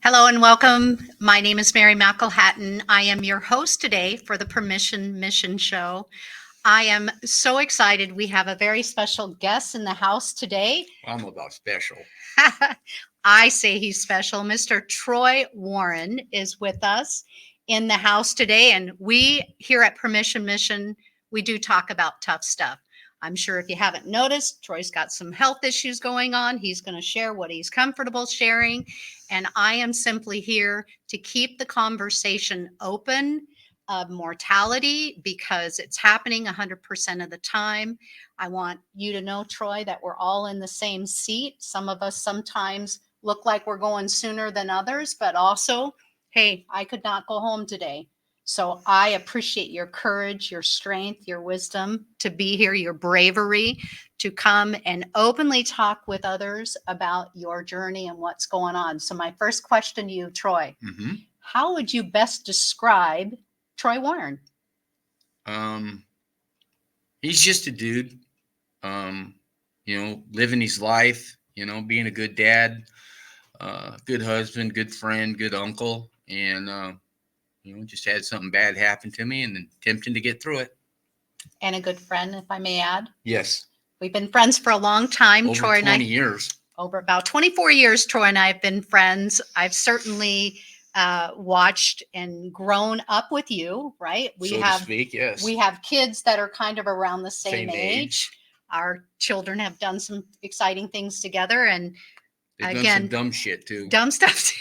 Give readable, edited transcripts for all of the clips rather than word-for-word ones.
Hello and welcome. My name is Mary McElhatton. I am your host today for the Permission Mission Show. I am so excited. We have a very special guest in the house today. I'm about special. I say he's special. Mr. Troy Warren is with us in the house today. And we here at Permission Mission, we do talk about tough stuff. I'm sure if you haven't noticed, Troy's got some health issues going on. He's going to share what he's comfortable sharing. And I am simply here to keep the conversation open of mortality because it's happening 100% of the time. I want you to know, Troy, that we're all in the same seat. Some of us sometimes look like we're going sooner than others, but also, hey, I could not go home today. So I appreciate your courage, your strength, your wisdom to be here, your bravery to come and openly talk with others about your journey and what's going on. So my first question to you, Troy, how would you best describe Troy Warren? He's just a dude, living his life, being a good dad, good husband, good friend, good uncle, and just had something bad happen to me and attempting to get through it. And a good friend, if I may add. Yes. We've been friends for a long time. Over Troy 20 years. Over about 24 years, Troy and I have been friends. I've certainly watched and grown up with you, right? So to speak, yes. We have kids that are kind of around the same age. Our children have done some exciting things together, and they've done some dumb shit too. Dumb stuff.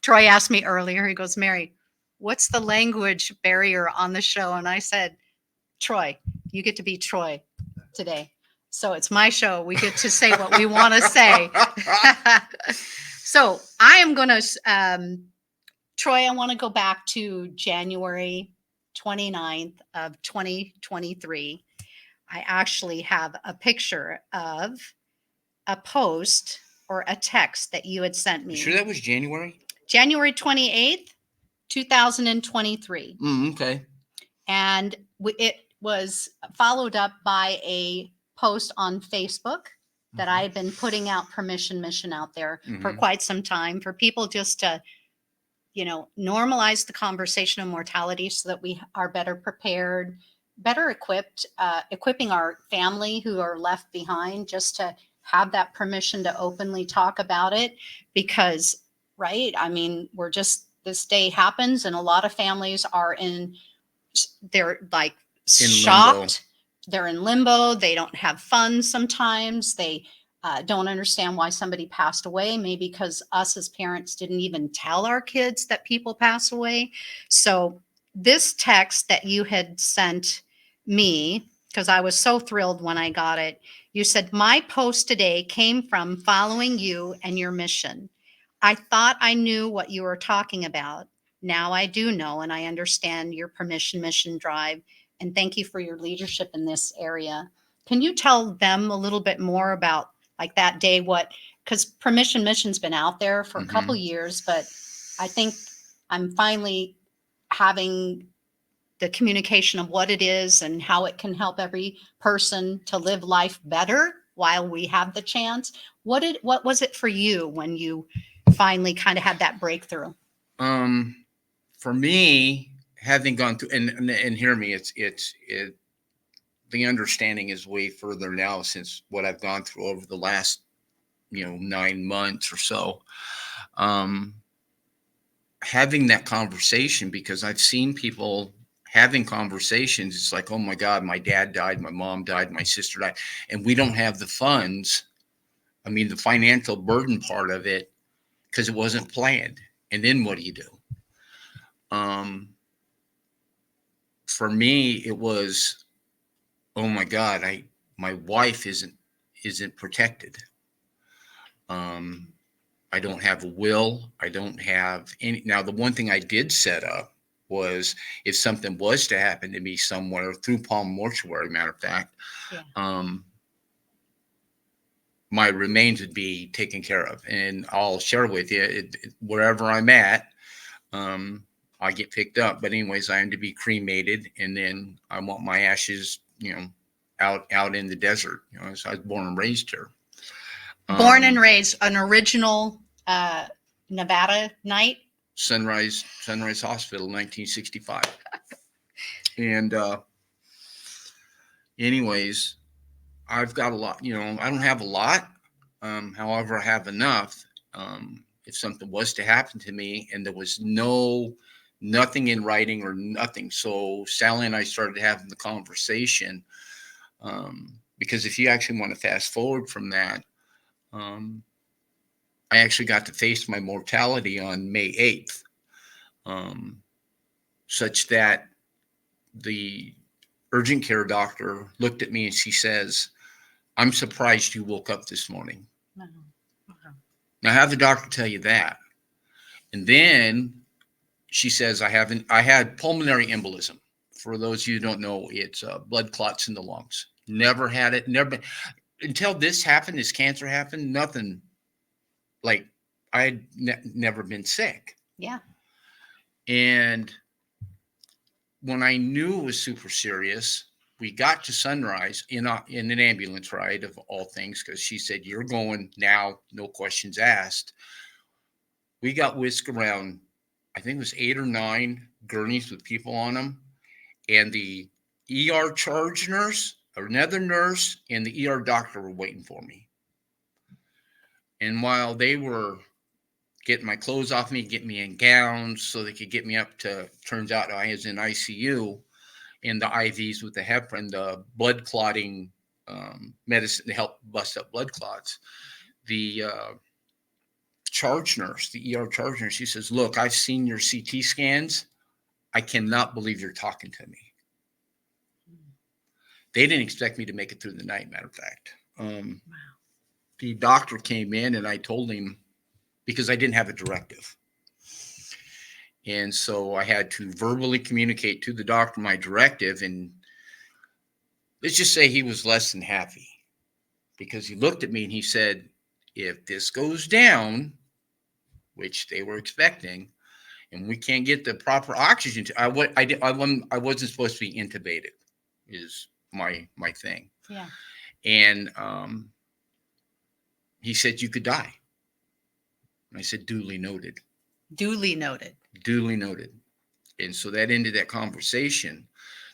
Troy asked me earlier, he goes, Mary, what's the language barrier on the show? And I said, Troy, you get to be Troy today. So it's my show. We get to say what we want to say. So I am going to, Troy, I want to go back to January 29th of 2023. I actually have a picture of a post or a text that you had sent me. You sure that was January? January 28th, 2023. Okay. And it was followed up by a post on Facebook that I had been putting out Permission Mission out there for quite some time for people just to, normalize the conversation of mortality so that we are better prepared, better equipped, equipping our family who are left behind just to have that permission to openly talk about it because, right? I mean, this day happens and a lot of families are they're like shocked. Limbo. They're in limbo. They don't have funds sometimes. They don't understand why somebody passed away, maybe because us as parents didn't even tell our kids that people pass away. So this text that you had sent me, because I was so thrilled when I got it, you said, my post today came from following you and your mission. I thought I knew what you were talking about. Now I do know, and I understand your Permission Mission drive. And thank you for your leadership in this area. Can you tell them a little bit more about like that day, because Permission Mission's been out there for a couple years, but I think I'm finally having the communication of what it is and how it can help every person to live life better while we have the chance. What was it for you when you finally kind of had that breakthrough? For me, having gone through and hear me, the understanding is way further now since what I've gone through over the last 9 months or so. Having that conversation, because I've seen people having conversations. It's like, oh my God, my dad died, my mom died, my sister died, and we don't have the funds. I mean, the financial burden part of it, because it wasn't planned. And then what do you do? For me, it was, oh my God, my wife isn't protected. I don't have a will. I don't have any. Now, the one thing I did set up was if something was to happen to me somewhere through Palm Mortuary, matter of fact, my remains would be taken care of. And I'll share with you, wherever I'm at, I get picked up. But anyways, I am to be cremated, and then I want my ashes, out in the desert. So I was born and raised here. Born and raised, an original Nevada night. Sunrise Hospital, 1965. And anyways, I've got a lot. I don't have a lot. However, I have enough. If something was to happen to me, and there was nothing in writing or nothing, so Sally and I started having the conversation. Because if you actually want to fast forward from that, I actually got to face my mortality on May 8th, such that the urgent care doctor looked at me and she says, "I'm surprised you woke up this morning." Wow. Now, have the doctor tell you that. And then she says, I had pulmonary embolism. For those of you who don't know, it's blood clots in the lungs. Never had it. Never been, until this happened, this cancer happened, nothing. Like, I had never been sick. Yeah. And when I knew it was super serious, we got to Sunrise in an ambulance ride, of all things, because she said, "You're going now, no questions asked." We got whisked around, I think it was 8 or 9 gurneys with people on them. And the ER charge nurse, another nurse, and the ER doctor were waiting for me. And while they were getting my clothes off me, getting me in gowns so they could get me up to, turns out I was in ICU, and the IVs with the heparin, the blood clotting medicine to help bust up blood clots. The charge nurse, the ER charge nurse, she says, "Look, I've seen your CT scans. I cannot believe you're talking to me." They didn't expect me to make it through the night, matter of fact. Wow. The doctor came in and I told him, because I didn't have a directive. And so I had to verbally communicate to the doctor my directive. And let's just say he was less than happy, because he looked at me and he said, "If this goes down," which they were expecting, "and we can't get the proper oxygen to," I wasn't supposed to be intubated, is my thing. Yeah. And he said, "You could die." And I said, "Duly noted." Duly noted. Duly noted. And so that ended that conversation.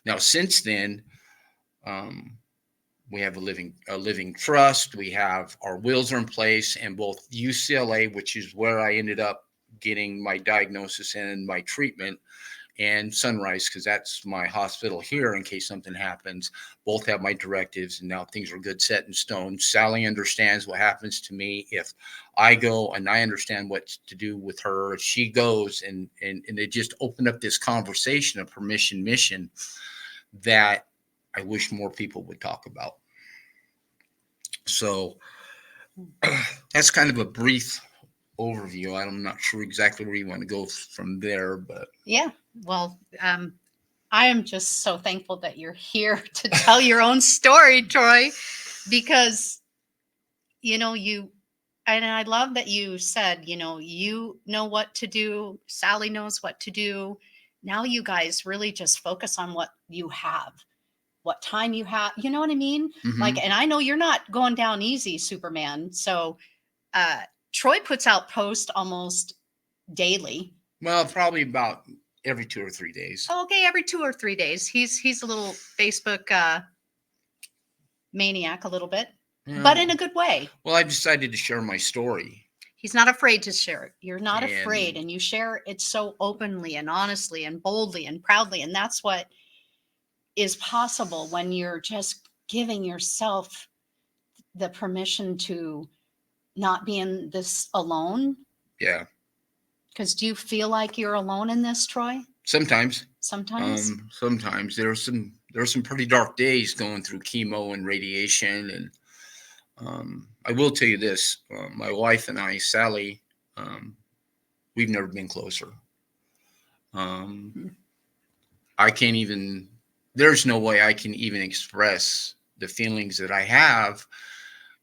Now, since then, um, we have a living trust. We have our wills are in place, and both UCLA, which is where I ended up getting my diagnosis and my treatment, and Sunrise, because that's my hospital here in case something happens, both have my directives, and now things are good, set in stone. Sally understands what happens to me if I go, and I understand what to do with her if she goes, and it just opened up this conversation of permission mission that I wish more people would talk about. So that's kind of a brief overview. I'm not sure exactly where you want to go from there, but Yeah. Well, I am just so thankful that you're here to tell your own story, Troy, because, and I love that you said, you know what to do. Sally knows what to do. Now you guys really just focus on what you have, what time you have. You know what I mean? mhm. Like, and I know you're not going down easy, Superman. So, uh, Troy puts out posts almost daily. Well, probably about every 2 or 3 days. Okay, every 2 or 3 days. He's a little Facebook maniac a little bit, but Yeah. in a good way. Well, I decided to share my story. He's not afraid to share it. You're not afraid, And and you share it so openly and honestly and boldly and proudly, and that's what is possible when you're just giving yourself the permission to not be in this alone. yeah, Because do you feel like you're alone in this, Troy? sometimes, Sometimes? sometimes there's some pretty dark days going through chemo and radiation. And I will tell you this: my wife and I, Sally, um, we've never been closer. Um, Hmm. I can't even. There's no way I can even express the feelings that I have.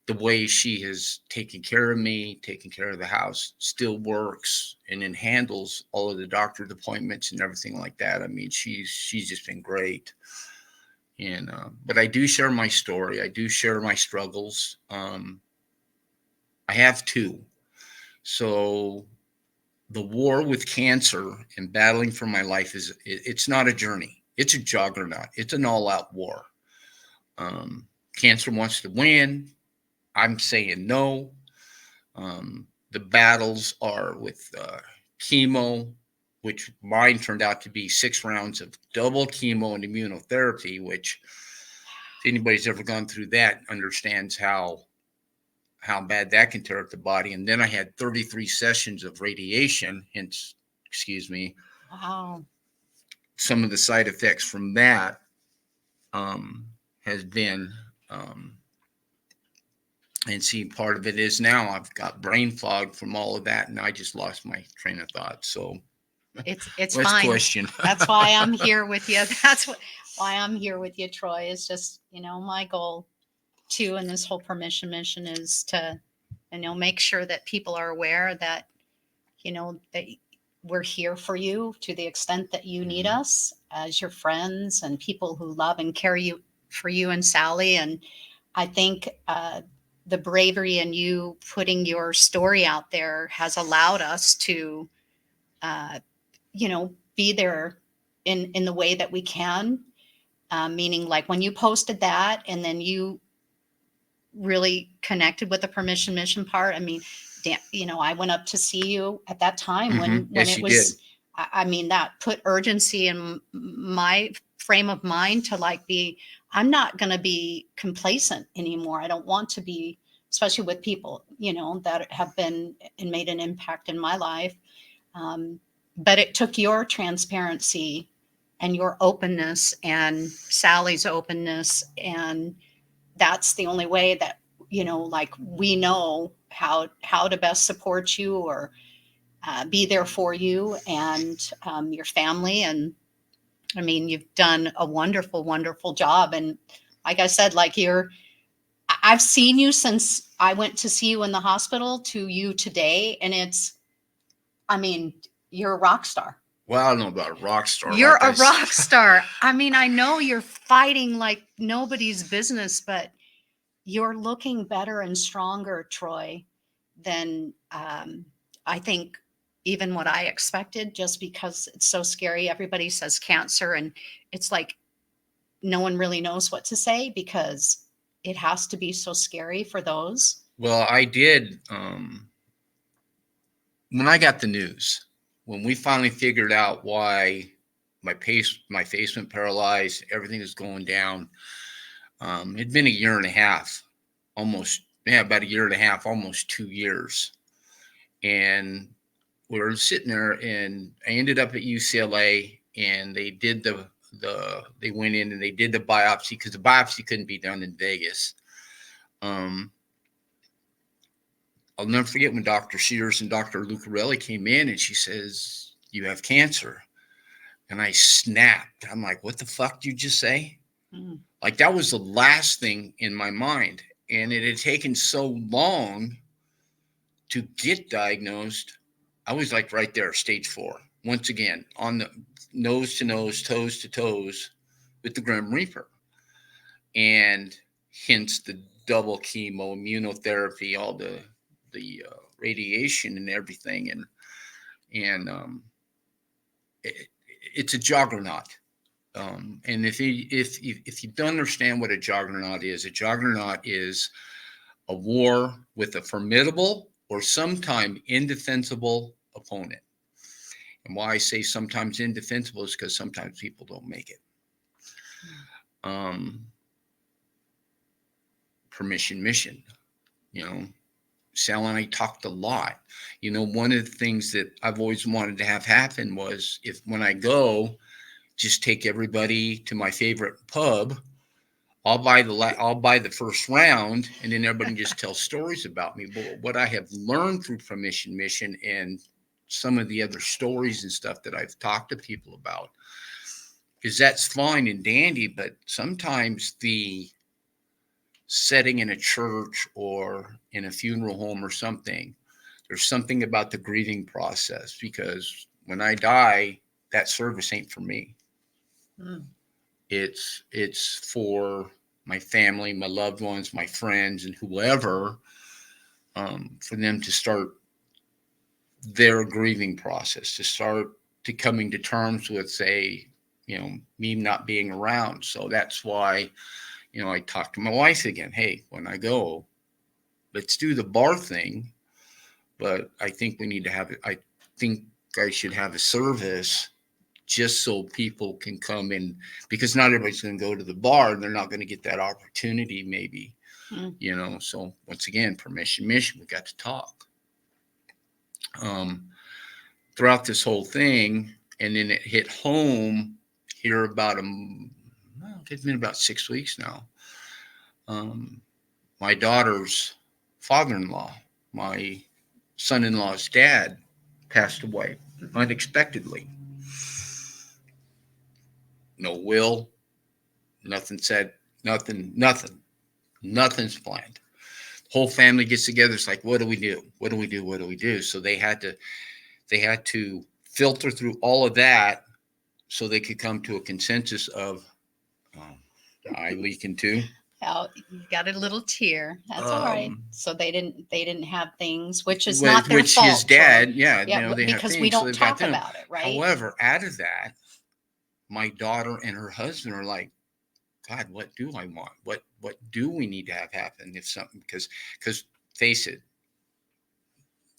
The way she has taken care of me, taken care of the house, still works, and then handles all of the doctor's appointments and everything like that. I mean, she's just been great. And but I do share my story. I do share my struggles. I have two. So the war with cancer and battling for my life it's not a journey. It's a juggernaut. It's an all-out war. Cancer wants to win. I'm saying no. The battles are with chemo, which mine turned out to be 6 rounds of double chemo and immunotherapy, which if anybody's ever gone through that understands how bad that can tear up the body. And then I had 33 sessions of radiation, hence, excuse me, Wow. some of the side effects from that has been, and see, part of it is now I've got brain fog from all of that, and I just lost my train of thought. So It's last fine. question. That's why I'm here with you. Why I'm here with you, Troy. Is just, my goal too in this whole permission mission is to, make sure that people are aware that, that we're here for you to the extent that you need us as your friends and people who love and care for you and Sally. And I think the bravery in you putting your story out there has allowed us to, uh, be there in the way that we can. Meaning, like when you posted that, and then you really connected with the permission mission part. I mean, I went up to see you at that time when Yes, it you did. was. I mean, that put urgency in my frame of mind to like be. I'm not going to be complacent anymore. I don't want to be, especially with people that have been and made an impact in my life. But it took your transparency and your openness and Sally's openness, and that's the only way that like we know how to best support you or be there for you and your family. And I mean, you've done a wonderful, wonderful job. And like I said, like I've seen you since I went to see you in the hospital to you today, and I mean, you're a rock star. Well, I don't know about a rock star. You're Like a rock star. I mean, I know you're fighting like nobody's business, but you're looking better and stronger, Troy, than I think even what I expected, just because it's so scary. Everybody says cancer, and it's like no one really knows what to say because it has to be so scary for those. Well, I did. When I got the news, when we finally figured out why my face went paralyzed, everything was going down. It'd been a year and a half, almost, yeah, about a year and a half, almost 2 years. And we were sitting there, and I ended up at UCLA, and they did they went in and they did the biopsy because the biopsy couldn't be done in Vegas. I'll never forget when Dr. Sears and Dr. Lucarelli came in, and she says, "You have cancer." And I snapped. I'm like, "What the fuck did you just say?" Mm. Like, that was the last thing in my mind. And it had taken so long to get diagnosed. I was like right there, stage 4. Once again, on the nose to nose, toes to toes with the Grim Reaper. And hence the double chemo, immunotherapy, all the radiation and everything. And it's a juggernaut. And if you don't understand what a juggernaut is a war with a formidable or sometimes indefensible opponent. And why I say sometimes indefensible is because sometimes people don't make it. Permission mission, Sal and I talked a lot. One of the things that I've always wanted to have happen was if when I go, just take everybody to my favorite pub. I'll buy the first round, and then everybody can just tell stories about me. But what I have learned through Permission Mission and some of the other stories and stuff that I've talked to people about is that's fine and dandy, but sometimes the setting in a church or in a funeral home or something, there's something about the grieving process, because when I die, that service ain't for me. Mm. It's for my family, my loved ones, my friends, and whoever, for them to start their grieving process, to start to coming to terms with, say, me not being around. So that's why, I talked to my wife again. Hey, when I go, let's do the bar thing. But I think we need to have it. I think I should have a service just so people can come in, because not everybody's going to go to the bar and they're not going to get that opportunity, maybe, Mm. So once again, permission, mission, we got to talk. Throughout this whole thing, and then it hit home here about it's been about 6 weeks now. My daughter's father-in-law, my son-in-law's dad, passed away unexpectedly. No will, nothing said, nothing's planned. Whole family gets together. It's like, what do we do? What do we do? What do we do? So they had to filter through all of that so they could come to a consensus of, eye leaking too. Oh, you got a little tear. That's all right. So they didn't have things, which is not their Which fault. his dad, Troy. yeah, Yeah, they have because things, we so don't they've got talk them. about it, right? However, out of that, my daughter and her husband are like, God, what do I want? What do we need to have happen if something? Because face it,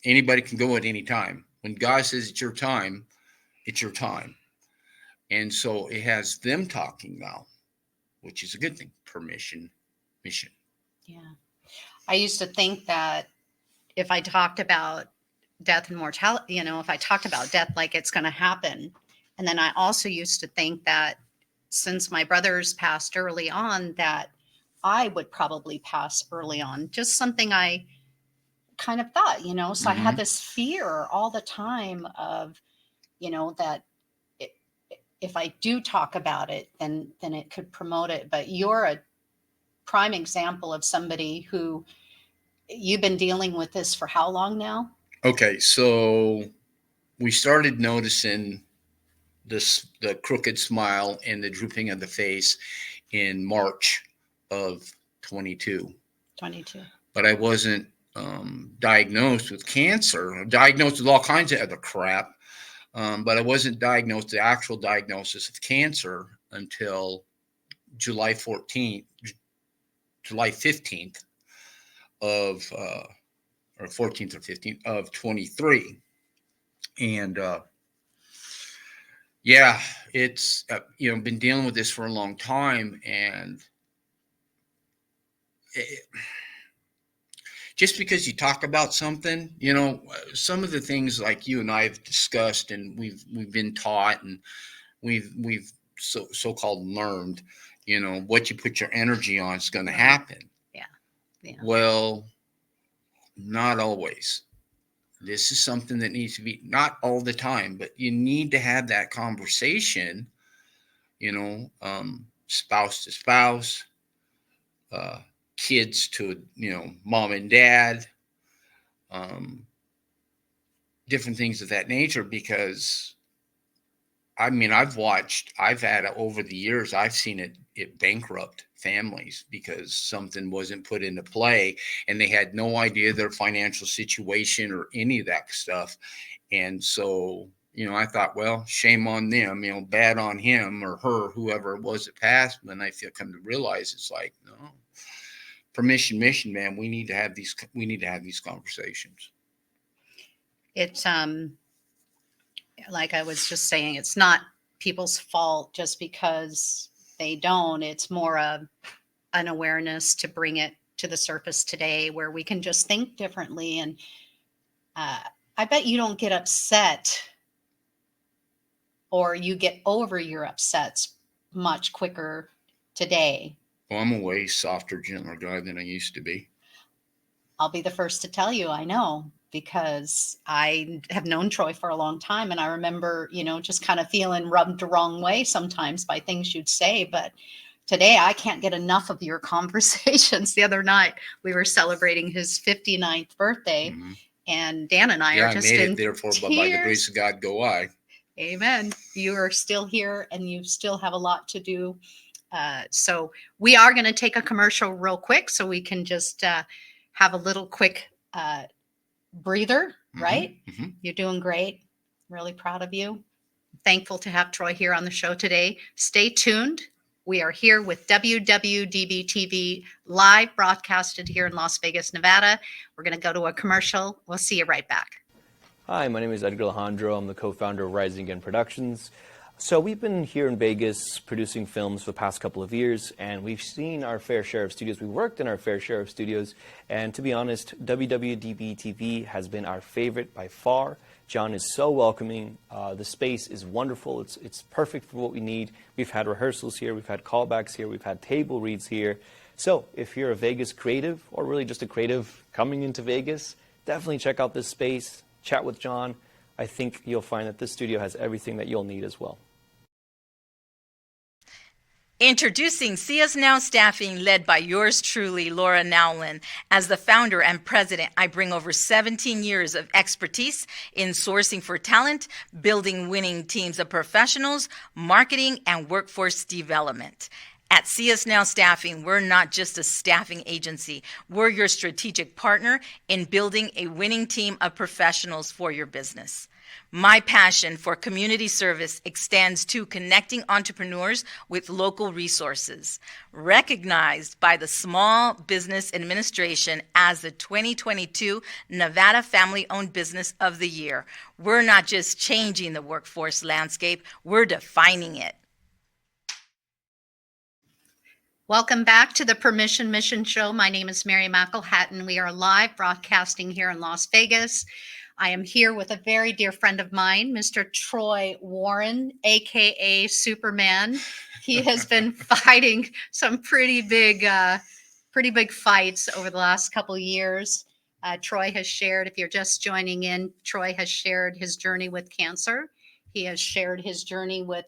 anybody can go at any time. When God says it's your time, it's your time. And so it has them talking now, which is a good thing. Permission, mission. Yeah. I used to think that if I talked about death and mortality, if I talked about death like it's going to happen. And then I also used to think that since my brothers passed early on, that I would probably pass early on. Just something I kind of thought, So I had this fear all the time of, that it, if I do talk about it, then it could promote it. But you're a prime example of somebody who you've been dealing with this for how long now? Okay, so we started noticing the crooked smile and the drooping of the face in March of 22. 22. But I wasn't diagnosed with cancer, diagnosed with all kinds of other crap. But I wasn't diagnosed, the actual diagnosis of cancer, until July 14th, July 15th of, or 14th or 15th of 23. And yeah, it's, been dealing with this for a long time. And it, just because you talk about something, some of the things like you and I have discussed and we've been taught, and we've so-called learned, what you put your energy on is going to happen. Yeah. Yeah. Well, not always. This is something that needs to be, not all the time, but you need to have that conversation, spouse to spouse, kids to, mom and dad, um, different things of that nature. Because I mean, I've had over the years, I've seen it bankrupt families because something wasn't put into play and they had no idea their financial situation or any of that stuff. And so, I thought, well, shame on them, bad on him or her, whoever it was that passed. And then I feel come to realize it's like, no, permission, mission, man. We need to have these conversations. It's like I was just saying, it's not people's fault just because they don't. It's more of an awareness to bring it to the surface today where we can just think differently. And I bet you don't get upset, or you get over your upsets much quicker today. Well, I'm a way softer, gentler guy than I used to be. I'll be the first to tell you, I know, because I have known Troy for a long time. And I remember, just kind of feeling rubbed the wrong way sometimes by things you'd say. But today I can't get enough of your conversations. The other night we were celebrating his 59th birthday, and Dan and I are just I made in it, therefore, tears. but by the grace of God go I. Amen. You are still here and you still have a lot to do. So we are going to take a commercial real quick so we can just have a little quick breather, Mhm, right? mhm. You're doing great. Really proud of you. Thankful to have Troy here on the show today. Stay tuned. We are here with WWDBTV live broadcasted here in Las Vegas, Nevada. We're going to go to a commercial. We'll see you right back. Hi, my name is Edgar Alejandro. I'm the co-founder of Rising Again Productions. So we've been here in Vegas producing films for the past couple of years, and we've seen our fair share of studios. We've worked in our fair share of studios, and to be honest, WWDBTV has been our favorite by far. John is so welcoming. The space is wonderful. It's perfect for what we need. We've had rehearsals here. We've had callbacks here. We've had table reads here. So if you're a Vegas creative, or really just a creative coming into Vegas, definitely check out this space. Chat with John. I think you'll find that this studio has everything that you'll need as well. Introducing See Us Now Staffing, led by yours truly, Laura Nowlin. As the founder and president, I bring over 17 years of expertise in sourcing for talent, building winning teams of professionals, marketing, and workforce development. At See Us Now Staffing, we're not just a staffing agency. We're your strategic partner in building a winning team of professionals for your business. My passion for community service extends to connecting entrepreneurs with local resources. Recognized by the Small Business Administration as the 2022 Nevada Family-Owned Business of the Year, we're not just changing the workforce landscape, we're defining it. Welcome back to the Permission Mission Show. My name is Mary McElhatton. We are live broadcasting here in Las Vegas. I am here with a very dear friend of mine, Mr. Troy Warren, aka Superman. He has been fighting some pretty big fights over the last couple of years. Troy has shared, if you're just joining in, Troy has shared his journey with cancer. He has shared his journey with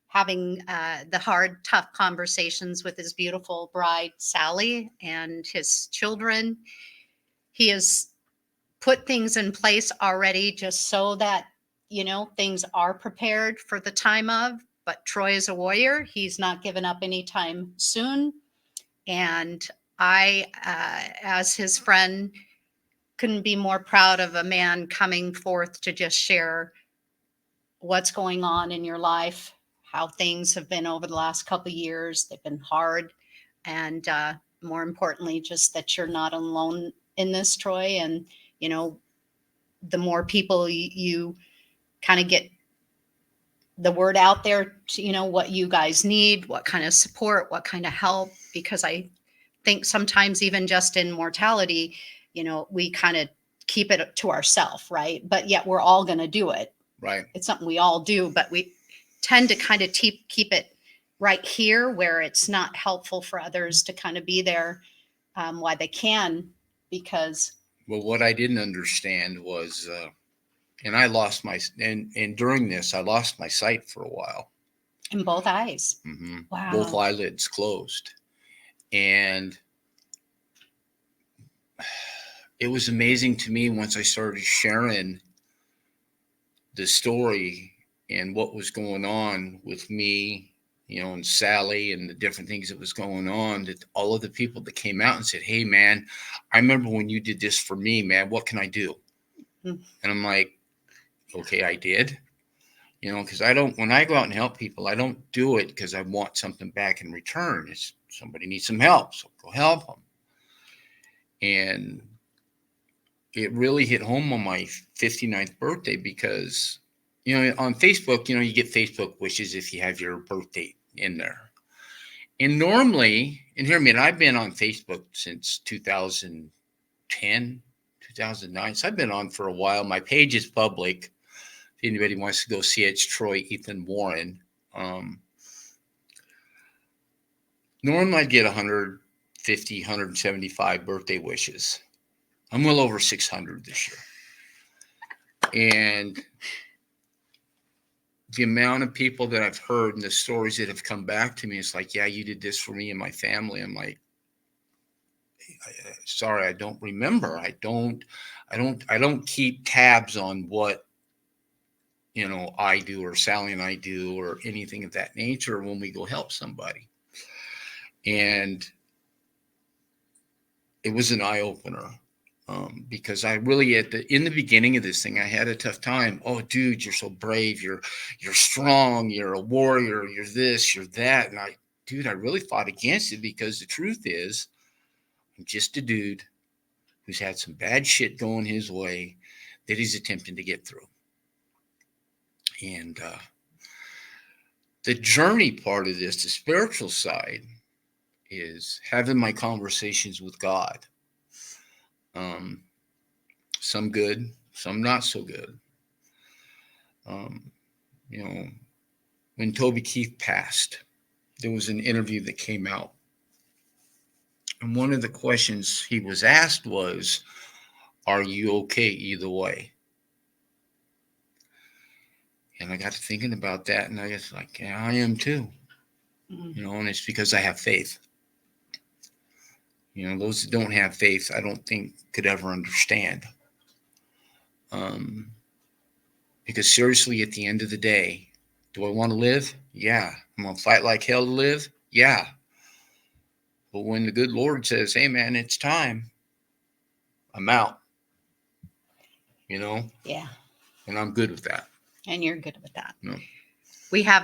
having the hard, tough conversations with his beautiful bride, Sally, and his children. He has put things in place already just so that, things are prepared for the time of. But Troy is a warrior. He's not giving up anytime soon. And I, as his friend, couldn't be more proud of a man coming forth to just share what's going on in your life, how things have been over the last couple of years. They've been hard. And more importantly, just that you're not alone in this, Troy. And, the more people you kind of get the word out there to, what you guys need, what kind of support, what kind of help, because I think sometimes even just in mortality, we kind of keep it to ourselves, right? But yet we're all going to do it. Right. It's something we all do, but we tend to kind of keep it right here where it's not helpful for others to kind of be there while they can, because. Well, what I didn't understand was, and I lost and during this, I lost my sight for a while. In both eyes. Mm-hmm. Wow. Both eyelids closed. And it was amazing to me once I started sharing the story and what was going on with me, and Sally and the different things that was going on, that all of the people that came out and said, "Hey, man, I remember when you did this for me, man. What can I do?" Mm-hmm. And I'm like, okay, I did. Because when I go out and help people, I don't do it because I want something back in return. It's somebody needs some help, so go help them. And it really hit home on my 59th birthday because, on Facebook, you get Facebook wishes if you have your birth date in there. And normally, and hear me, and I've been on Facebook since 2010, 2009. So I've been on for a while. My page is public. If anybody wants to go see it, it's Troy Ethan Warren. Normally I'd get 150, 175 birthday wishes. I'm well over 600 this year. And the amount of people that I've heard and the stories that have come back to me, it's like, yeah, you did this for me and my family. I'm like, sorry, I don't remember. I don't keep tabs on what, I do or Sally and I do or anything of that nature when we go help somebody. And it was an eye opener. Because I really in the beginning of this thing, I had a tough time. Oh, dude, you're so brave. You're strong. You're a warrior. You're this. You're that. And I really fought against it because the truth is, I'm just a dude who's had some bad shit going his way that he's attempting to get through. And the journey part of this, the spiritual side, is having my conversations with God. Some good, some not so good. You know, when Toby Keith passed, there was an interview that came out. And one of the questions he was asked was, are you okay either way? And I got to thinking about that, and I was like, yeah, I am too. You know, and it's because I have faith. You know, those that don't have faith, I don't think could ever understand. Because seriously, at the end of the day, do I want to live? Yeah. I'm going to fight like hell to live? Yeah. But when the good Lord says, hey, man, it's time, I'm out. You know? Yeah. And I'm good with that. And you're good with that. No. We have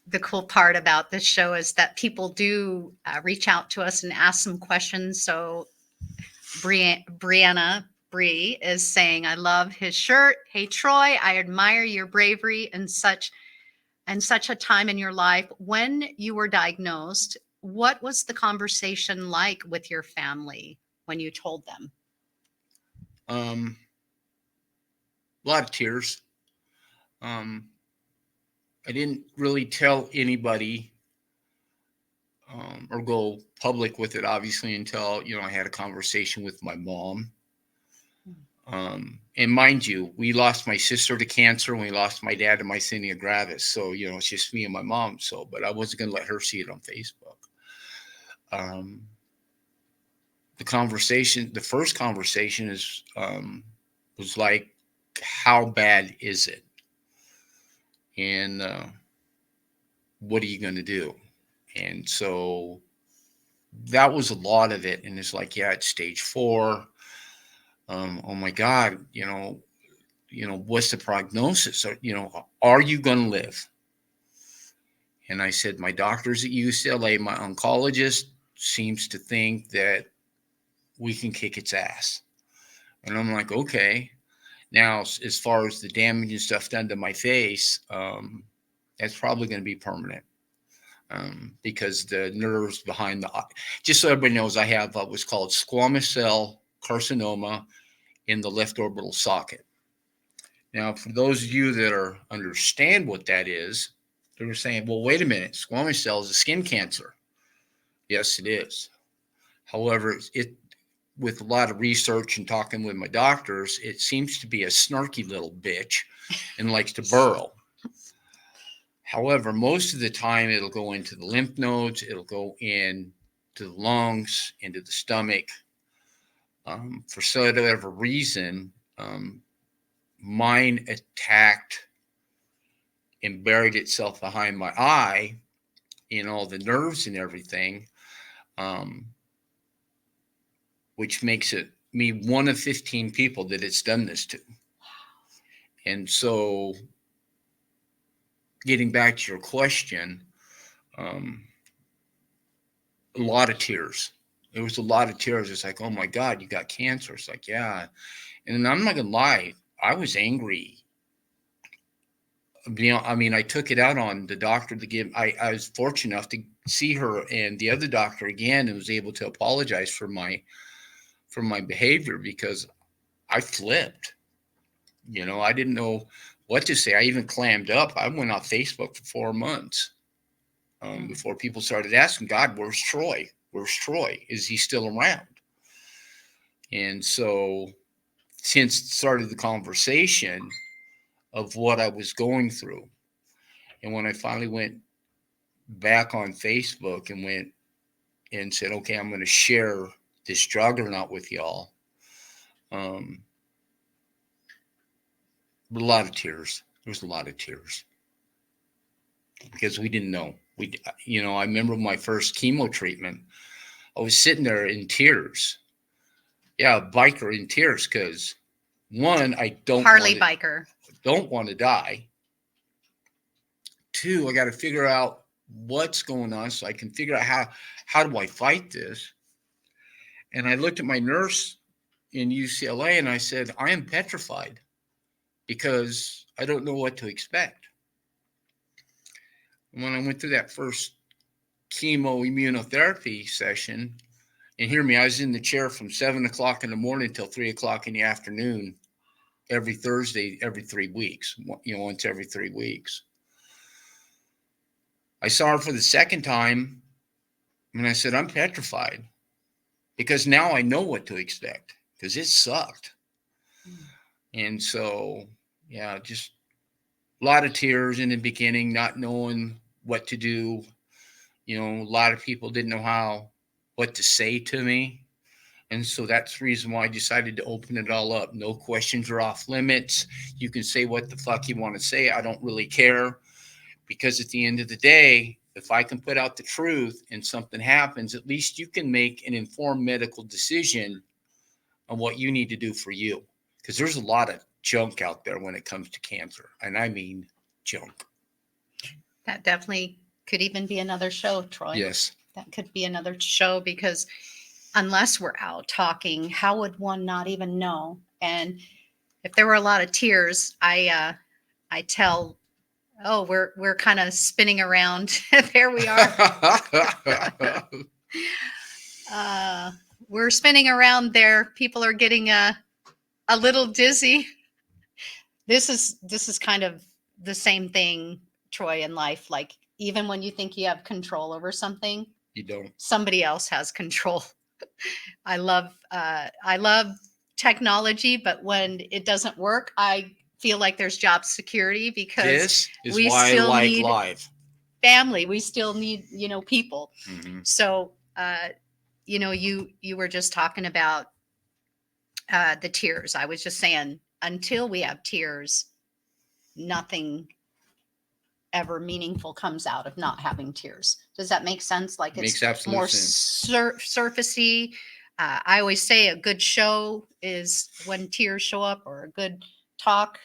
the cool part about this show is that people do reach out to us and ask some questions. So Brianna Bree is saying, I love his shirt. Hey, Troy, I admire your bravery in such a time in your life. When you were diagnosed, what was the conversation like with your family when you told them? A lot of tears. I didn't really tell anybody or go public with it, obviously, until, you know, I had a conversation with my mom. And mind you, we lost my sister to cancer and we lost my dad to myasthenia gravis. So, you know, it's just me and my mom. So, but I wasn't going to let her see it on Facebook. The first conversation was like, how bad is it? And what are you going to do? And so that was a lot of it. And it's like, yeah, it's stage 4. Oh my God, you know, what's the prognosis? Or, you know, are you going to live? And I said, my doctors at UCLA, my oncologist seems to think that we can kick its ass. And I'm like, okay. Now, as far as the damage and stuff done to my face, that's probably going to be permanent. Because the nerves behind the eye, just so everybody knows, I have what's called squamous cell carcinoma in the left orbital socket. Now, for those of you that understand what that is, they were saying, well, wait a minute, squamous cell is a skin cancer. Yes, it is. However, with a lot of research and talking with my doctors, it seems to be a snarky little bitch and likes to burrow. However, most of the time it'll go into the lymph nodes, it'll go into the lungs, into the stomach. For whatever reason, mine attacked and buried itself behind my eye in all the nerves and everything, which makes it me one of 15 people that it's done this to. And so getting back to your question, a lot of tears. There was a lot of tears. It's like, oh my God, you got cancer. It's like, yeah. And I'm not going to lie, I was angry. You know, I mean, I took it out on the doctor to give, I was fortunate enough to see her and the other doctor again and was able to apologize for my behavior because I flipped. You know, I didn't know what to say. I even clammed up. I went off Facebook for 4 months before people started asking, God, where's Troy? Where's Troy? Is he still around? And so since it started the conversation of what I was going through, and when I finally went back on Facebook and went and said, okay, I'm going to share this juggernaut with y'all, a lot of tears. There was a lot of tears because we didn't know. I remember my first chemo treatment. I was sitting there in tears Yeah, a biker in tears because one, I Harley biker. don't want to die. Two, I got to figure out what's going on so I can figure out how do I fight this. And I looked at my nurse in UCLA and I said, I am petrified because I don't know what to expect. And when I went through that first chemo immunotherapy session, and hear me, I was in the chair from 7 o'clock in the morning till 3 o'clock in the afternoon every Thursday, every 3 weeks, once every 3 weeks. I saw her for the second time and I said, I'm petrified because now I know what to expect because it sucked. And so, yeah, just a lot of tears in the beginning, not knowing what to do. A lot of people didn't know what to say to me. And so that's the reason why I decided to open it all up. No questions are off limits. You can say what the fuck you want to say. I don't really care. Because at the end of the day, if I can put out the truth and something happens, at least you can make an informed medical decision on what you need to do for you. Because there's a lot of junk out there when it comes to cancer. And I mean junk. That definitely could even be another show, Troy. Yes. That could be another show because unless we're out talking, how would one not even know? And if there were a lot of tears, I tell, oh, we're kind of spinning around. There we are. We're spinning around there. People are getting a little dizzy. This is kind of the same thing, Troy, in life. Like even when you think you have control over something, You don't. Somebody else has control. I love technology, but when it doesn't work, I feel like there's job security because This is we why I still like need live. family. We still need, people. Mm-hmm. So, you were just talking about the tears. I was just saying, until we have tears, nothing ever meaningful comes out of not having tears. Does that make sense? Like Makes it's absolute more sense. surfacey. I always say a good show is when tears show up, or a good talk,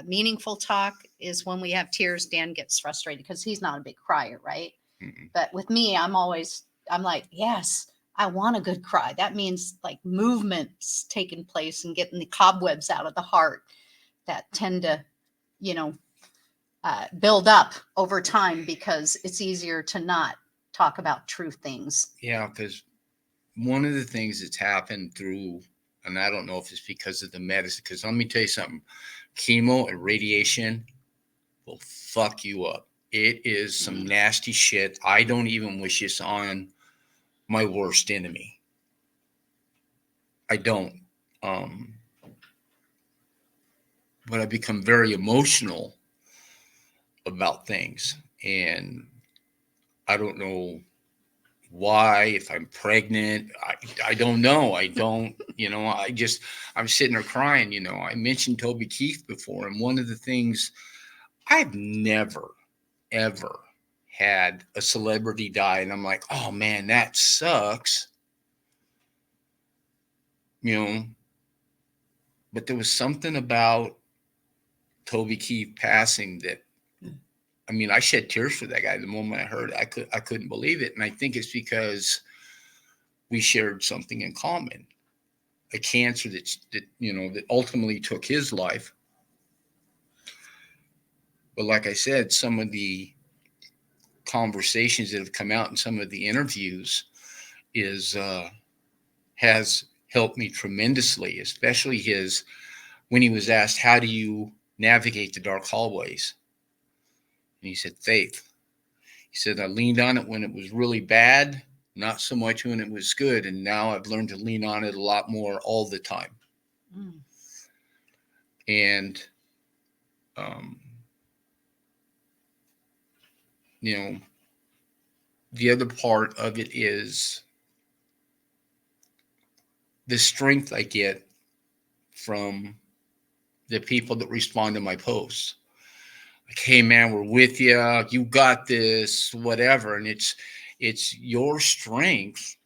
meaningful talk is when we have tears. Dan gets frustrated because he's not a big crier, right? Mm-mm. But with me, I'm like, yes, I want a good cry. That means like movements taking place and getting the cobwebs out of the heart that tend to, build up over time because it's easier to not talk about true things. Yeah, because one of the things that's happened through, and I don't know if it's because of the medicine, because let me tell you something, chemo and radiation will fuck you up. It is some nasty shit. I don't even wish this on my worst enemy. I don't. But I become very emotional about things. And I don't know why, if I'm pregnant, I don't know. I don't, I'm sitting there crying, I mentioned Toby Keith before. And one of the things, I've never, ever had a celebrity die. And I'm like, oh man, that sucks. But there was something about Toby Keith passing that, I shed tears for that guy the moment I heard it. I couldn't believe it. And I think it's because we shared something in common, a cancer that ultimately took his life. But like I said, some of the conversations that have come out in some of the interviews has helped me tremendously, especially when he was asked, how do you navigate the dark hallways? And he said, faith. He said, I leaned on it when it was really bad, not so much when it was good. And now I've learned to lean on it a lot more all the time. Mm. And, the other part of it is the strength I get from the people that respond to my posts. Like, hey man, we're with you. You got this, whatever. And it's your strength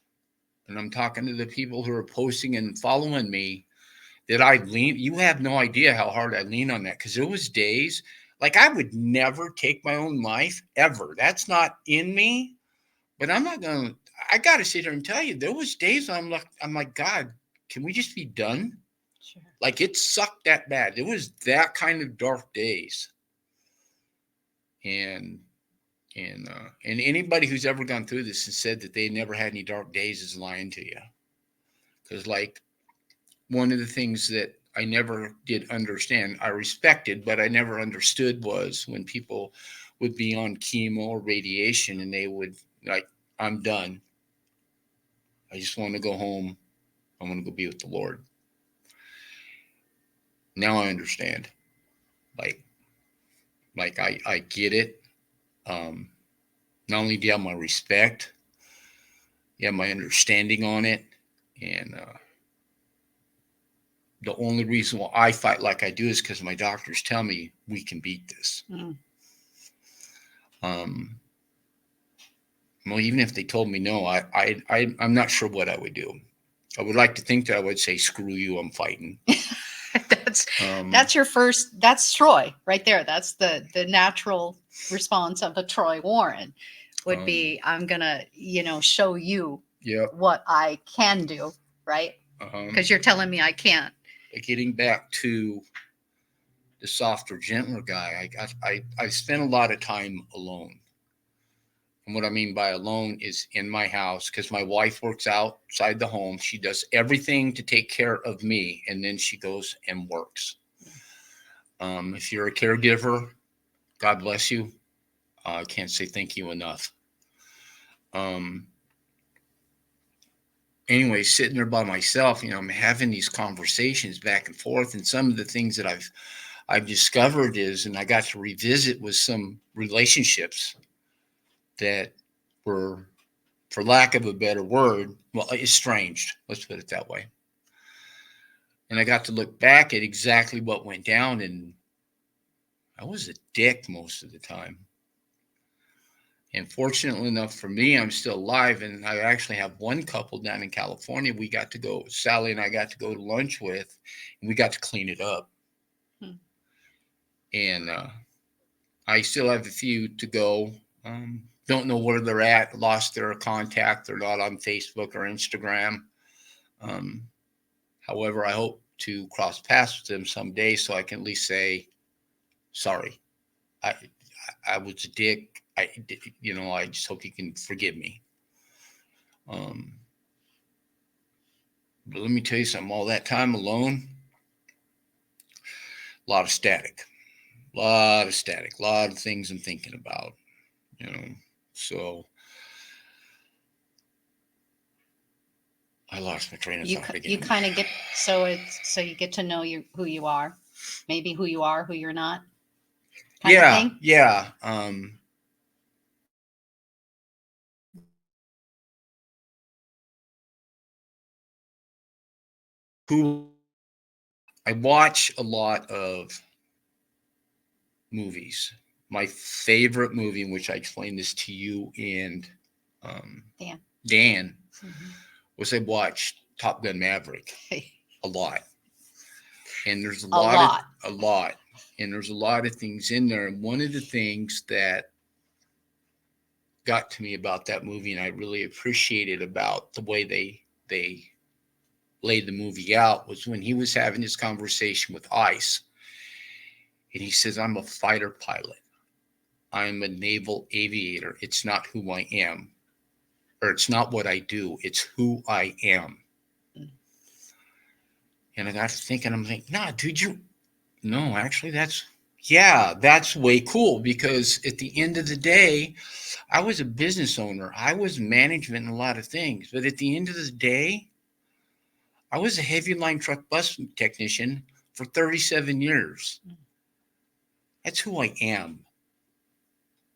and I'm talking to the people who are posting and following me, that I lean. You have no idea how hard I lean on that, because there was days like I would never take my own life ever. That's not in me. But I'm not gonna. I gotta sit here and tell you, there was days I'm like, God, can we just be done? Sure. Like it sucked that bad. It was that kind of dark days. And and anybody who's ever gone through this and said that they never had any dark days is lying to you. Because like one of the things that I never did understand, I respected, but I never understood, was when people would be on chemo or radiation and they would like, I'm done. I just want to go home. I want to go be with the Lord. Now I understand. Like, I get it. Not only do you have my respect, you have my understanding on it. And the only reason why I fight like I do is because my doctors tell me we can beat this. Mm. Well, even if they told me no, I'm not sure what I would do. I would like to think that I would say, screw you, I'm fighting. That's your first, that's Troy right there. That's the natural response of a Troy Warren would be, I'm gonna, show you what I can do, right? Because you're telling me I can't. Getting back to the softer, gentler guy, I spent a lot of time alone. And what I mean by alone is in my house, because my wife works outside the home. She does everything to take care of me, and then she goes and works. If you're a caregiver, God bless you. I can't say thank you enough. Anyway, sitting there by myself, I'm having these conversations back and forth, and some of the things that I've discovered is, and I got to revisit, with some relationships that were, for lack of a better word, well, estranged. Let's put it that way. And I got to look back at exactly what went down, and I was a dick most of the time. And fortunately enough for me, I'm still alive, and I actually have one couple down in California we got to go, Sally and I got to go to lunch with, and we got to clean it up. And I still have a few to go. Don't know where they're at, lost their contact. They're not on Facebook or Instagram. However, I hope to cross paths with them someday so I can at least say, sorry, I was a dick. I just hope you can forgive me. But let me tell you something, all that time alone, a lot of static, a lot of things I'm thinking about, so I lost my train of thought again. You kind of get, so you get to know who you are, maybe who you are, who you're not. Kind of thing? Yeah. I watch a lot of movies. My favorite movie, in which I explained this to you and Dan, was I watched Top Gun Maverick a lot. And there's a lot. And there's a lot of things in there. And one of the things that got to me about that movie, and I really appreciated about the way they laid the movie out, was when he was having his conversation with ICE. And he says, I'm a fighter pilot. I'm a naval aviator. It's not who I am. Or it's not what I do. It's who I am. And I got to thinking, I'm like, nah, dude, no, actually that's way cool, because at the end of the day, I was a business owner. I was management in a lot of things. But at the end of the day, I was a heavy line truck bus technician for 37 years. That's who I am.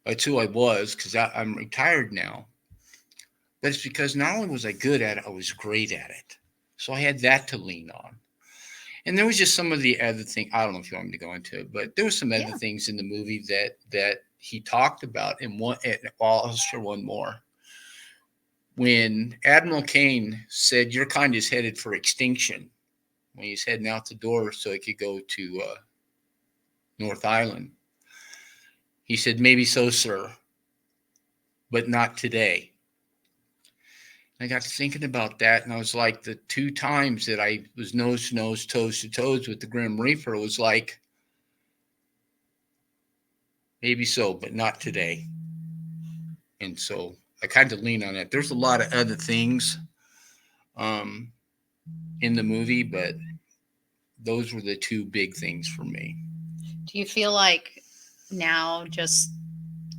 That's who I was, because I'm retired now. But it's because not only was I good at it, I was great at it. So I had that to lean on. And there was just some of the other things. I don't know if you want me to go into it, but there were some other things in the movie that he talked about. And I'll share one more. when Admiral Kane said your kind is headed for extinction, when he's heading out the door so he could go to North Island, he said, maybe so, sir, but not today. I got to thinking about that, and I was like, the 2 times that I was nose to nose, toes to toes with the Grim Reaper was like, maybe so, but not today. And so I kind of lean on that. There's a lot of other things in the movie, but those were the 2 big things for me. Do you feel like now just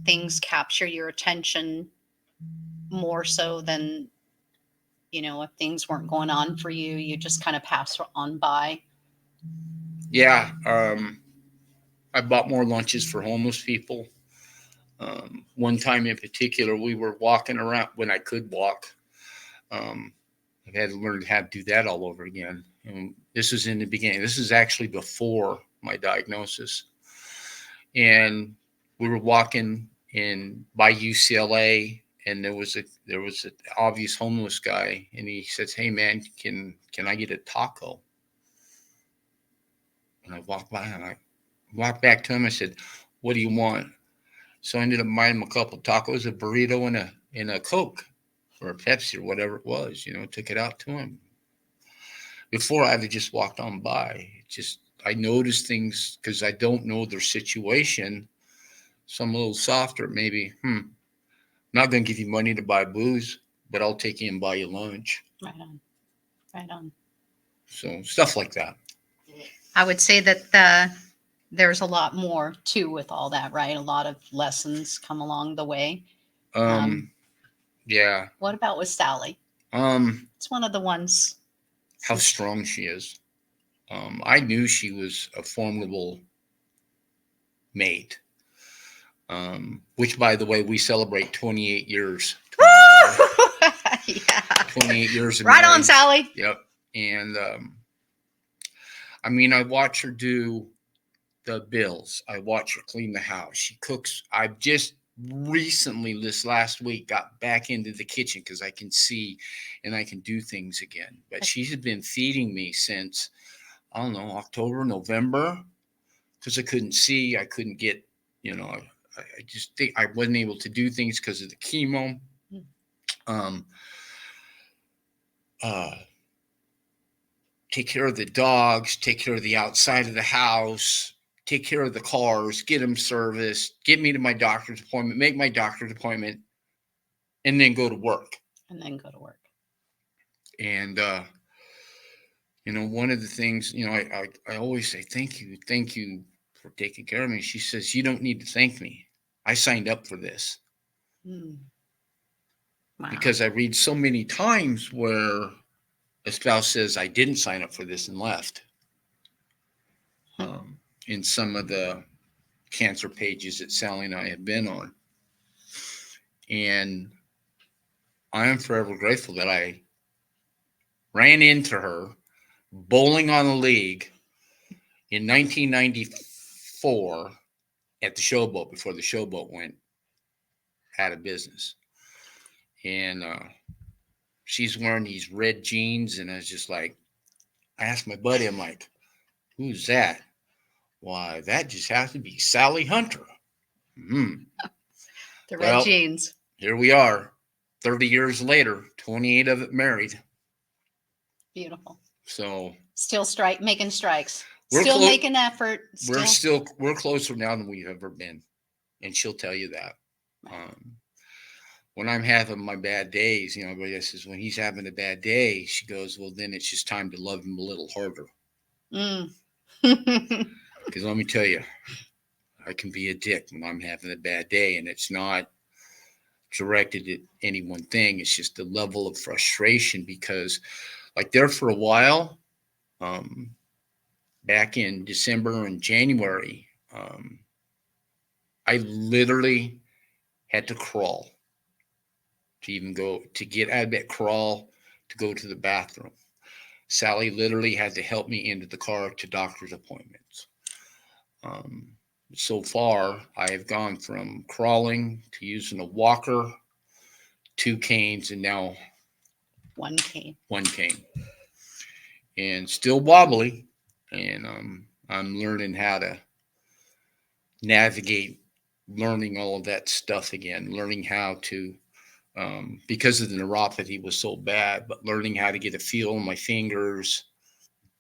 things capture your attention more so than, if things weren't going on for you, you just kind of pass on by? Yeah. I bought more lunches for homeless people. One time in particular, we were walking around when I could walk. I've had to learn how to do that all over again. And this is in the beginning. This is actually before my diagnosis. And we were walking by UCLA, and there was an obvious homeless guy, and he says, "Hey man, can I get a taco?" And I walked by, and I walked back to him. I said, "What do you want?" So I ended up buying him a couple of tacos, a burrito, and a Coke or a Pepsi or whatever it was. Took it out to him. Before I'd have just walked on by. I noticed things because I don't know their situation. So I'm a little softer. Maybe, not going to give you money to buy booze, but I'll take you and buy you lunch. Right on. Right on. So stuff like that. I would say that there's a lot more too with all that, right? A lot of lessons come along the way. Yeah. What about with Sally? It's one of the ones. How strong she is. I knew she was a formidable mate. Which, by the way, we celebrate 28 years. Yeah. 28 years of right marriage. on, Sally. Yep. And I watch her do the bills. I watch her clean the house. She cooks. I've just recently, this last week, got back into the kitchen because I can see and I can do things again. But she's been feeding me since, I don't know, October, November, because I couldn't see. I couldn't get, I just think I wasn't able to do things because of the chemo. Take care of the dogs, take care of the outside of the house, take care of the cars, get them serviced, get me to my doctor's appointment, make my doctor's appointment, and then go to work. And one of the things, I always say, thank you for taking care of me. She says, you don't need to thank me. I signed up for this. Wow. Because I read so many times where a spouse says, I didn't sign up for this and left. In some of the cancer pages that Sally and I have been on. And I am forever grateful that I ran into her bowling on a league in 1994 at the Showboat before the Showboat went out of business. And she's wearing these red jeans, and I was just like, I asked my buddy, I'm like, who's that? Why, that just has to be Sally Hunter. The red jeans. Here we are, 30 years later, 28 of it married. Beautiful. So still making strikes. Still making effort. We're closer now than we've ever been. And she'll tell you that. Right. When I'm having my bad days, everybody says, when he's having a bad day, she goes, well, then it's just time to love him a little harder. Because let me tell you, I can be a dick when I'm having a bad day, and it's not directed at any one thing. It's just the level of frustration because like there for a while, back in December and January, I literally had to crawl to get out of bed, crawl to go to the bathroom. Sally literally had to help me into the car to doctor's appointments. So far, I have gone from crawling to using a walker 2 canes, and now 1 cane. 1 cane. And still wobbly. And I'm learning how to navigate, learning all of that stuff again, learning how to, because of the neuropathy was so bad, but learning how to get a feel on my fingers,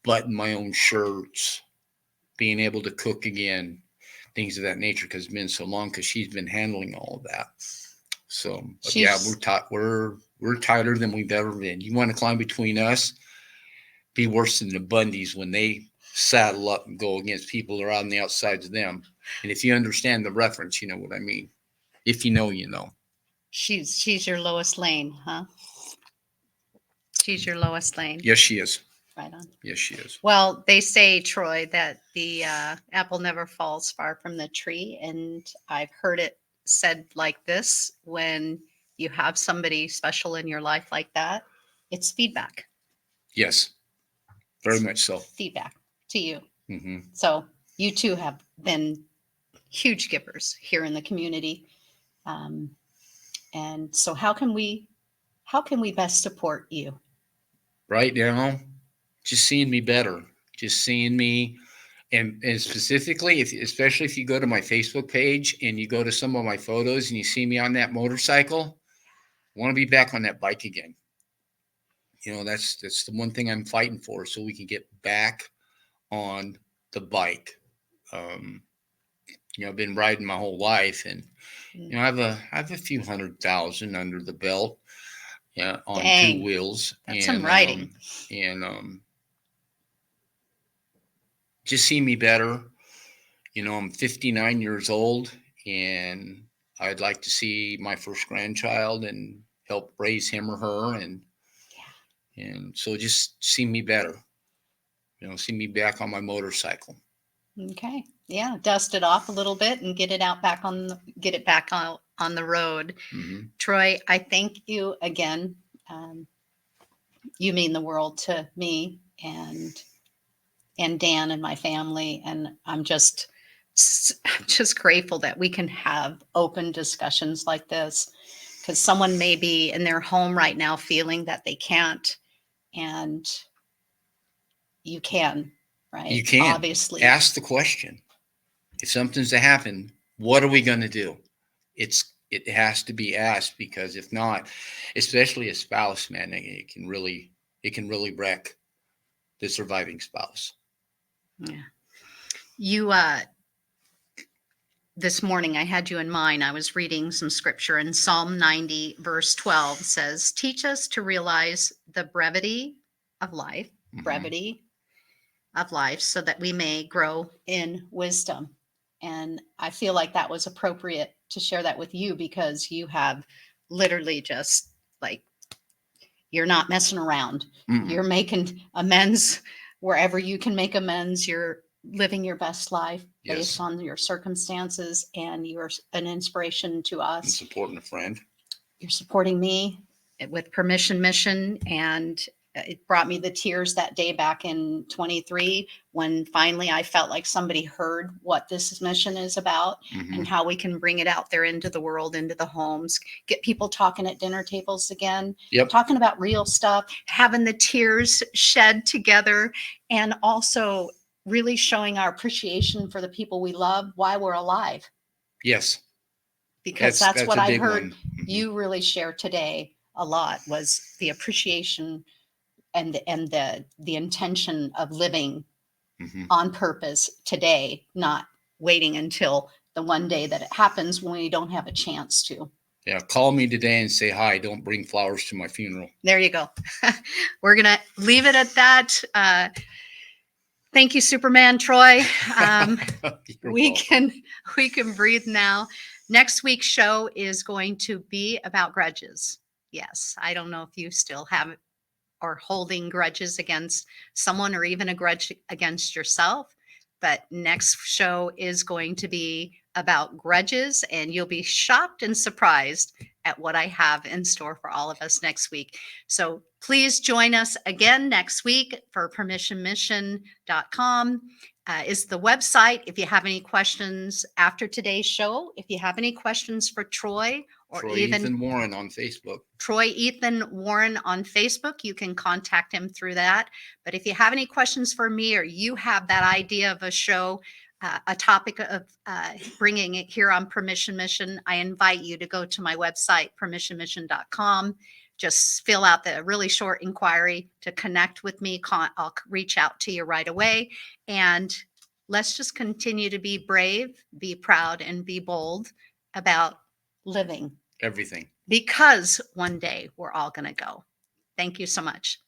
button my own shirts, being able to cook again, things of that nature, because it's been so long, because she's been handling all of that. So yeah, we're tighter than we've ever been. You want to climb between us, be worse than the Bundys when they saddle up and go against people that are on the outsides of them. And if you understand the reference, you know what I mean. If you know, you know. She's your Lois Lane, huh? She's your Lois Lane. Yes, she is. Right on. Yes, she is. Well, they say, Troy, that the apple never falls far from the tree. And I've heard it said like this: when you have somebody special in your life like that, it's feedback. Yes, very much so. Feedback to you. Mm-hmm. So you two have been huge givers here in the community. And so how can we best support you? Right now, just seeing me better, just seeing me, and specifically, especially if you go to my Facebook page and you go to some of my photos and you see me on that motorcycle, I want to be back on that bike again. You know, that's the one thing I'm fighting for, so we can get back on the bike. You know, I've been riding my whole life, and you know, I have a few 100,000 under the belt, yeah, on Dang, 2 wheels. That's some riding. Just see me better. You know, I'm 59 years old, and I'd like to see my first grandchild and help raise him or her, and so just see me better. You know, see me back on my motorcycle. Okay. Yeah. Dust it off a little bit and get it back on the road. Mm-hmm. Troy, I thank you again. You mean the world to me and Dan and my family. And I'm just grateful that we can have open discussions like this, because someone may be in their home right now feeling that they can't, and you can, right? You can. Obviously. Ask the question. If something's to happen, what are we going to do? It has to be asked, because if not, especially a spouse, man, it can really wreck the surviving spouse. Yeah. You this morning I had you in mind. I was reading some scripture, and Psalm 90 verse 12 says, "Teach us to realize the brevity of life, so that we may grow in wisdom." And I feel like that was appropriate to share that with you, because you have literally just, like, you're not messing around. Mm-mm. You're making amends wherever you can make amends. You're living your best life based on your circumstances, and you're an inspiration to us. And supporting a friend. You're supporting me with Permission Mission, and it brought me the tears that day back in 23, when finally I felt like somebody heard what this mission is about, Mm-hmm. and how we can bring it out there into the world, into the homes, get people talking at dinner tables again, talking about real stuff, having the tears shed together, and also really showing our appreciation for the people we love while we're alive. Yes. Because that's what I heard Mm-hmm. you really share today a lot, was the appreciation and the intention of living Mm-hmm. on purpose today, not waiting until the one day that it happens when we don't have a chance to. Yeah, call me today and say hi. Don't bring flowers to my funeral. There you go. We're going to leave it at that. Thank you, Superman Troy. We can breathe now. Next week's show is going to be about grudges. Yes, I don't know if you still have or holding grudges against someone, or even a grudge against yourself. But next show is going to be about grudges, and you'll be shocked and surprised at what I have in store for all of us next week. So please join us again next week. For permissionmission.com is the website. If you have any questions after today's show, if you have any questions for Troy or Troy even Ethan Warren on Facebook. Troy Ethan Warren on Facebook. You can contact him through that. But if you have any questions for me, or you have that idea of a show, a topic of bringing it here on Permission Mission, I invite you to go to my website, permissionmission.com. Just fill out the really short inquiry to connect with me. I'll reach out to you right away. And let's just continue to be brave, be proud, and be bold about living. Everything. Because one day we're all going to go. Thank you so much.